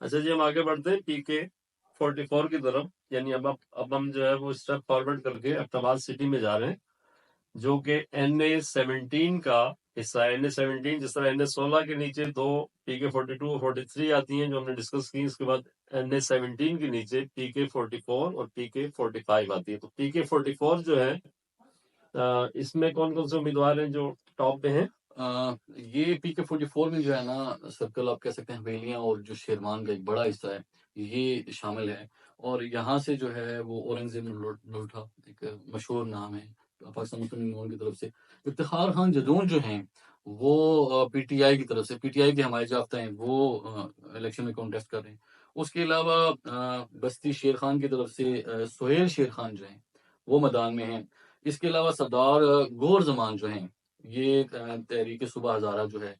اچھا جی، ہم آگے بڑھتے ہیں PK44 کی طرف، یعنی اب ہم جو ہے وہ اسٹیپ فارورڈ کر کے احمدآباد سٹی میں جا رہے ہیں، جو کہ NA17 کا حصہ ہے۔ NA17 جس طرح NA16 کے نیچے دو PK42 اور 43 آتی ہیں جو ہم نے ڈسکس کی، اس کے بعد NA17 کے نیچے PK44 اور PK45 آتی ہے۔ تو PK44 جو ہے اس میں کون کون سے امیدوار ہیں جو ٹاپ پہ ہیں؟ یہ PK44 میں جو ہے نا سرکل آپ کہہ سکتے ہیں حویلیاں اور جو شیروان کا ایک بڑا حصہ ہے یہ شامل ہے، اور یہاں سے جو ہے وہ اورنگزیب نلوٹھا ایک مشہور نام ہے پاکستان مسلم لیگ کی طرف سے، افتخار خان جدون جو ہیں وہ PTI کی طرف سے، PTI کے حمایت یافتہ ہیں، وہ الیکشن میں کانٹیسٹ کر رہے ہیں۔ اس کے علاوہ بستی شیر خان کی طرف سے سہیل شیر خان جو ہیں وہ میدان میں ہیں۔ اس کے علاوہ سردار گور زمان جو ہیں یہ تحریک صبح ہزارہ جو ہے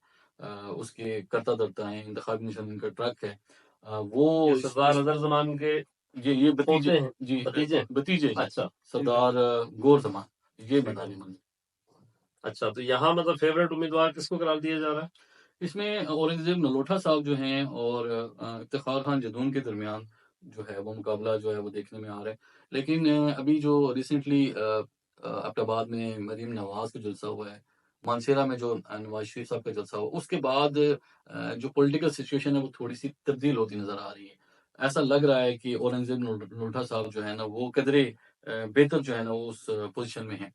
اس کے کرتا دھرتا ہیں، انتخابی نشان ان کا ٹرک ہے، وہ یہ سردار اظہر زمان کے یہ بتیجے پوتے ہیں، جی بتیجے جی اچھا سردار گور زمان یہ میدانی منظر۔ اچھا، تو یہاں مطلب فیوریٹ امیدوار کس کو قرار دیا جا رہا ہے؟ اس میں اورنگزیب نلوٹھا صاحب جو ہیں اور افتخار خان جدون کے درمیان جو ہے وہ مقابلہ جو ہے وہ دیکھنے میں آ رہا ہے، لیکن ابھی جو ریسنٹلی آباد میں مریم نواز کا جلسہ ہوا ہے، مانسیرا میں جو نواز شریف صاحب کا جلسہ ہوا، اس کے بعد جو پولیٹیکل سچویشن ہے وہ تھوڑی سی تبدیل ہوتی نظر آ رہی ہے۔ ایسا لگ رہا ہے کہ اورنگزیب نلوٹھا صاحب جو ہے نا وہ قدرے بہتر جو ہے نا وہ اس پوزیشن میں ہیں۔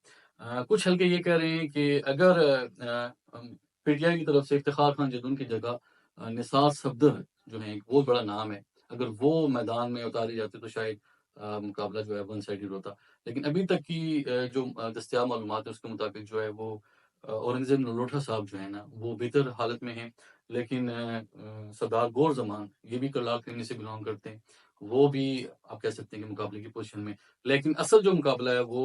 کچھ حلقے یہ کہہ رہے ہیں کہ اگر PTI کی طرف سے افتخار خان جدون کی جگہ نثار صفدر جو ہیں ایک بہت بڑا نام ہے، اگر وہ میدان میں اتارے جاتے تو شاید مقابلہ جو ہے ون سائڈڈ ہوتا، لیکن ابھی تک کی جو دستیاب معلومات ہے اس کے مطابق جو ہے وہ اورنگزیب نلوٹھا صاحب جو ہے نا وہ بہتر حالت میں ہیں، لیکن سردار گور زمان یہ بھی کرلال کلینی سے بلانگ کرتے ہیں، وہ بھی آپ کہہ سکتے ہیں کہ مقابلے کی پوزیشن میں، لیکن اصل جو مقابلہ ہے وہ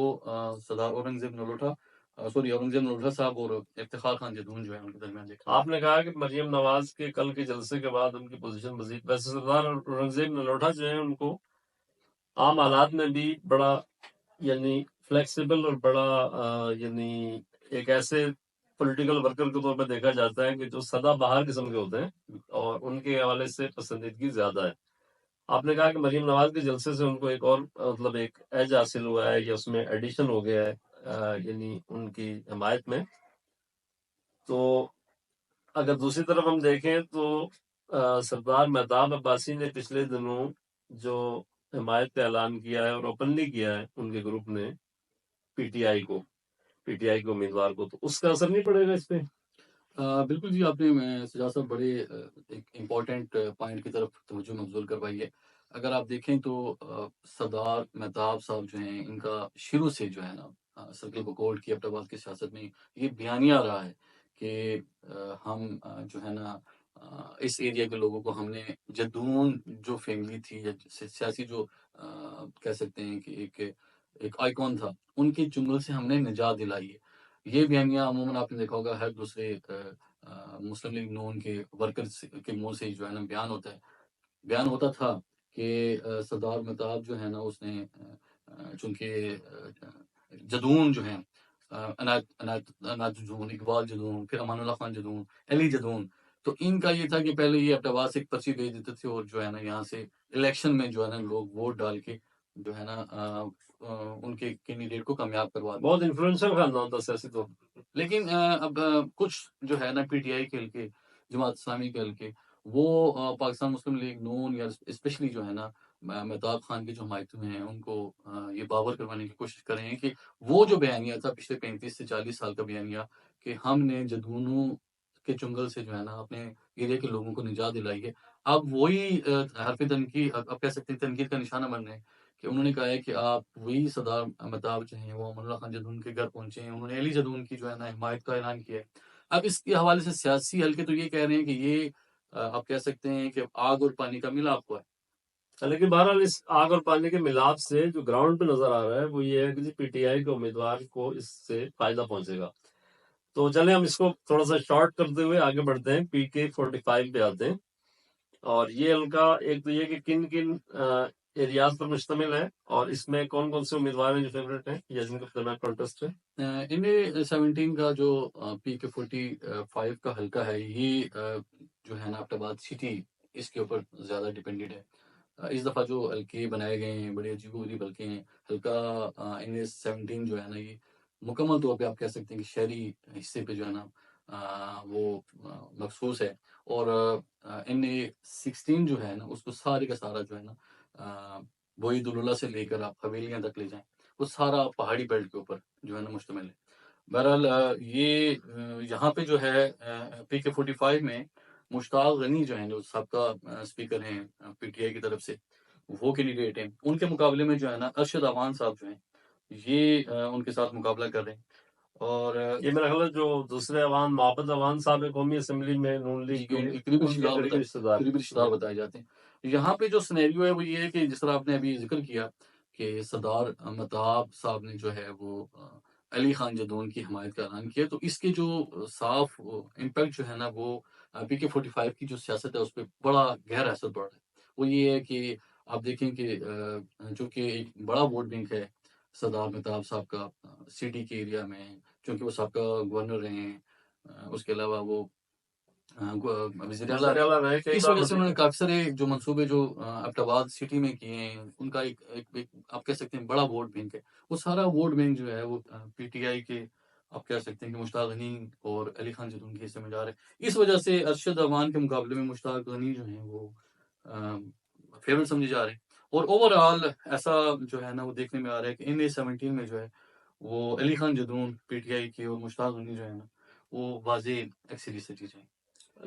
سردار اورنگزیب نلوٹھا صاحب اور افتخار خان جدون جو ہے ان کے درمیان دیکھا۔ آپ نے کہا کہ مریم نواز کے کل کے جلسے کے بعد ان کی پوزیشن مزید، ویسے سردار اورنگزیب نلوٹھا جو ہیں ان کو عام حالات میں بھی بڑا یعنی فلیکسیبل اور بڑا یعنی ایک ایسے پولیٹیکل ورکر کے طور پہ دیکھا جاتا ہے کہ جو سدا بہار قسم کے ہوتے ہیں اور ان کے حوالے سے پسندیدگی زیادہ ہے۔ آپ نے کہا کہ مریم نواز کے جلسے سے ان کو ایک اور مطلب ایک ایج حاصل ہوا ہے یا اس میں ایڈیشن ہو گیا ہے یعنی ان کی حمایت میں۔ تو اگر دوسری طرف ہم دیکھیں تو سردار مہتاب عباسی نے پچھلے دنوں جو حمایت کا اعلان کیا ہے اور اوپنلی کیا ہے ان کے گروپ نے PTI کے امیدوار کو، تو اس کا اثر نہیں پڑے گا اس پہ؟ بالکل جی، آپ نے سجاد صاحب بڑے ایک امپورٹنٹ پوائنٹ کی طرف توجہ مبذول کروائی ہے۔ اگر آپ دیکھیں تو سردار مہتاب صاحب جو ہیں ان کا شروع سے جو ہے نا سرکل بکول کی آباد کی سیاست میں یہ بیانیہ رہا ہے کہ ہم جو ہے نا اس ایریا کے لوگوں کو ہم نے جدون جو فیملی تھی یا سیاسی جو کہہ سکتے ہیں کہ ایک آئیکن تھا، ان کے چنگل سے ہم نے نجات دلائی ہے۔ یہ بیانیہ عموماً آپ نے دیکھا ہوگا ہر دوسرے مسلم لیگ نون کے ورکرز کے منہ سے جو ہے نا بیان ہوتا تھا کہ سردار مہتاب جو ہے نا اس نے چونکہ جدون جو ہیں عنایت جدون، اقبال جدون، پھر امان اللہ خان جدون، علی جدون، تو ان کا یہ تھا کہ پہلے یہ آباد سے ایک پرچی بھیج دیتے تھے اور جو ہے نا یہاں سے الیکشن میں جو ہے نا لوگ ووٹ ڈال کے جو ہے نا ان کے کینڈیڈیٹ کو کامیاب کروا دیں۔ بہت انفلوئنشل خاندان تھا سیاسی طور پر، لیکن اب کچھ جو ہے نا PTI کے حلقے، جماعت اسلامی کے حلقے، وہ پاکستان مسلم لیگ نون یا اسپیشلی جو ہے نا مہتاب خان کے جو حمایت میں ہیں ان کو یہ باور کروانے کی کوشش کر رہے ہیں کہ وہ جو بیانیہ تھا پچھلے 35 سے 40 سال کا بیانیہ کہ ہم نے جدونوں کے چنگل سے جو ہے نا اپنے ایریا کے لوگوں کو نجات دلائی ہے، اب وہی حرف تنقید، اب کہہ سکتے ہیں تنقید کا نشانہ بن رہے ہیں کہ انہوں نے کہا ہے کہ آپ وہی سردار مہتاب جو ہیں وہ امان اللہ خان جدون کے گھر پہنچے ہیں، انہوں نے علی جدون کی جو ہے نا حمایت کا اعلان کیا ہے۔ اب اس کے حوالے سے سیاسی حلقے تو یہ کہہ رہے ہیں کہ یہ آپ کہہ سکتے ہیں کہ آگ اور پانی کا ملاپ ہوا ہے۔ لیکن بہرحال اس آگ اور پانی کے ملاپ سے جو گراؤنڈ پہ نظر آ رہا ہے وہ یہ ہے کہ PTI کے امیدوار کو اس سے فائدہ پہنچے گا۔ تو چلیں ہم اس کو تھوڑا سا شارٹ کرتے ہوئے آگے بڑھتے ہیں، PK45 پہ آتے ہیں، اور یہ حلقہ ایک تو یہ کہ کن کن ایریاز پر مشتمل ہے اور اس میں کون کون سے امیدوار ہیں جو فیوریٹ ہیں یا جن کے درمیان کانٹیسٹ ہے۔ NA17 کا جو PK45 کا حلقہ ہے یہ جو ہے نا آباد سٹی اس کے اوپر زیادہ ڈپینڈنٹ ہے۔ اس دفعہ جو حلقے بنائے گئے ہیں بڑے عجیب و غریب حلقے ہیں۔ حلقہ NA-17 جو ہے نا، یہ مکمل طور پہ آپ کہہ سکتے ہیں کہ شہری حصے پہ جو ہے نا وہ مخصوص ہے، اور NA-16 جو ہے نا اس کو سارے کا سارا جو ہے نا بوئی دلولہ سے لے کر آپ حویلیاں تک لے جائیں، وہ سارا پہاڑی بیلٹ کے اوپر جو ہے نا مشتمل ہے۔ بہرحال یہ یہاں پہ جو ہے PK-45 میں مشتاق غنی جو ہیں، جو سابقہ اسپیکر ہیں PTI کی طرف سے، وہ کینڈیڈیٹ ہیں۔ ان کے مقابلے میں جو ہے نا ارشد اعوان صاحب جو ہیں، یہ ان کے ساتھ مقابلہ کر رہے ہیں۔ اور یہ میرا خیال ہے جو دوسرے عوان محبت عوان صاحب قومی اسمبلی میں نون لیگ کے قریبی ان کے قریبی رشتہ دار رشتہ دار بتائے جاتے ہیں۔ یہاں پہ جو سنیریو ہے وہ یہ ہے کہ جس طرح آپ نے ابھی ذکر کیا کہ سردار متعاب صاحب نے جو ہے وہ علی خان جدون کی حمایت کا اعلان کیا، تو اس کے جو صاف امپیکٹ جو ہے نا وہ PK-45 کی جو سیاست ہے اس پہ بڑا گہرا اثر پڑ رہا ہے۔ وہ یہ ہے کہ آپ دیکھیں کہ جو کہ ایک بڑا ووٹ بینک ہے سردار متعاب صاحب کا سٹی کے ایریا میں، چونکہ وہ سابقہ گورنر رہے ہیں، اس کے علاوہ وہ وزیر اعلیٰ وزیر اعلیٰ رہے کئی اس بار وجہ سے انہوں نے وزیر کافی سارے جو منصوبے جو ایبٹ آباد سٹی میں کیے ہیں، ان کا ایک آپ کہہ سکتے ہیں بڑا ووٹ بینک ہے۔ وہ سارا ووٹ بینک جو ہے وہ PTI کے آپ کہہ سکتے ہیں کہ مشتاق غنی اور علی خان جدون کے حصے میں جا رہے ہیں۔ اس وجہ سے ارشد اعوان کے مقابلے میں مشتاق غنی جو ہیں وہ فیورٹ سمجھے جا رہے ہیں۔ اور اوور آل ایسا جو ہے نا وہ دیکھنے میں آ رہا ہے کہ NA-17 میں جو ہے وہ علی خان جدون PTI کے اور مشتاق غنی جو ہے نا وہ واضح ایکسری سے جی جائیں۔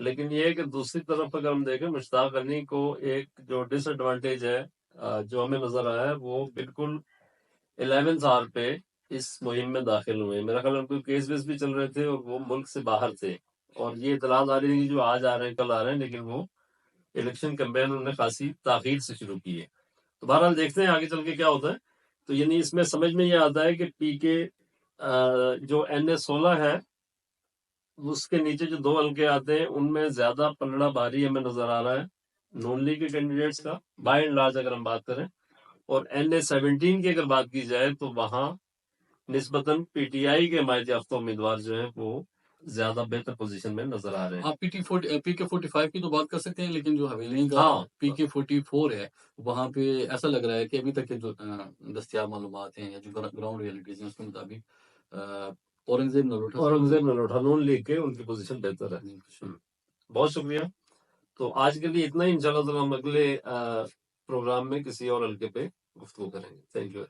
لیکن یہ ہے کہ دوسری طرف اگر ہم دیکھیں مشتاق غنی کو ایک جو ڈس ایڈوانٹیج ہے جو ہمیں نظر آیا ہے، وہ بالکل 11th آور پہ اس مہم میں داخل ہوئے۔ میرا خیال ہے ان کو کیس ویس بھی چل رہے تھے اور وہ ملک سے باہر تھے، اور یہ اطلاعات آ رہی تھی جو آج آ رہے ہیں کل آ رہے ہیں، لیکن وہ الیکشن کیمپین انہوں نے خاصی تاخیر سے شروع کی ہے۔ تو بہرحال دیکھتے ہیں آگے چل کے کیا ہوتا ہے۔ تو یعنی اس میں سمجھ میں یہ آتا ہے کہ PK جو NA-16 ہے اس کے نیچے جو 2 حلقے آتے ہیں ان میں زیادہ پلڑا بھاری ہمیں نظر آ رہا ہے نون لیگ کے کینڈیڈیٹس کا بائی اینڈ لارج اگر ہم بات کریں، اور NA-17 کی اگر بات کی جائے تو وہاں نسبتاً PTI کے حمایت یافتہ امیدوار جو ہیں وہ زیادہ بہتر پوزیشن میں نظر آ رہے ہیں۔ آپ PK-45 کی تو بات کر سکتے ہیں، لیکن جو حویلیوں کا PK-44 ہے وہاں پہ ایسا لگ رہا ہے کہ ابھی تک کے جو دستیاب معلومات ہیں یا جو گراؤنڈ ریئلٹیز ہیں اس کے مطابق اورنگزیب نلوٹھا نون لیگ کے ان کی پوزیشن بہتر ہے۔ بہت شکریہ۔ تو آج کے لیے اتنا ہی، انشاءاللہ ہم اگلے پروگرام میں کسی اور حلقے پہ گفتگو کریں گے۔ Thank you.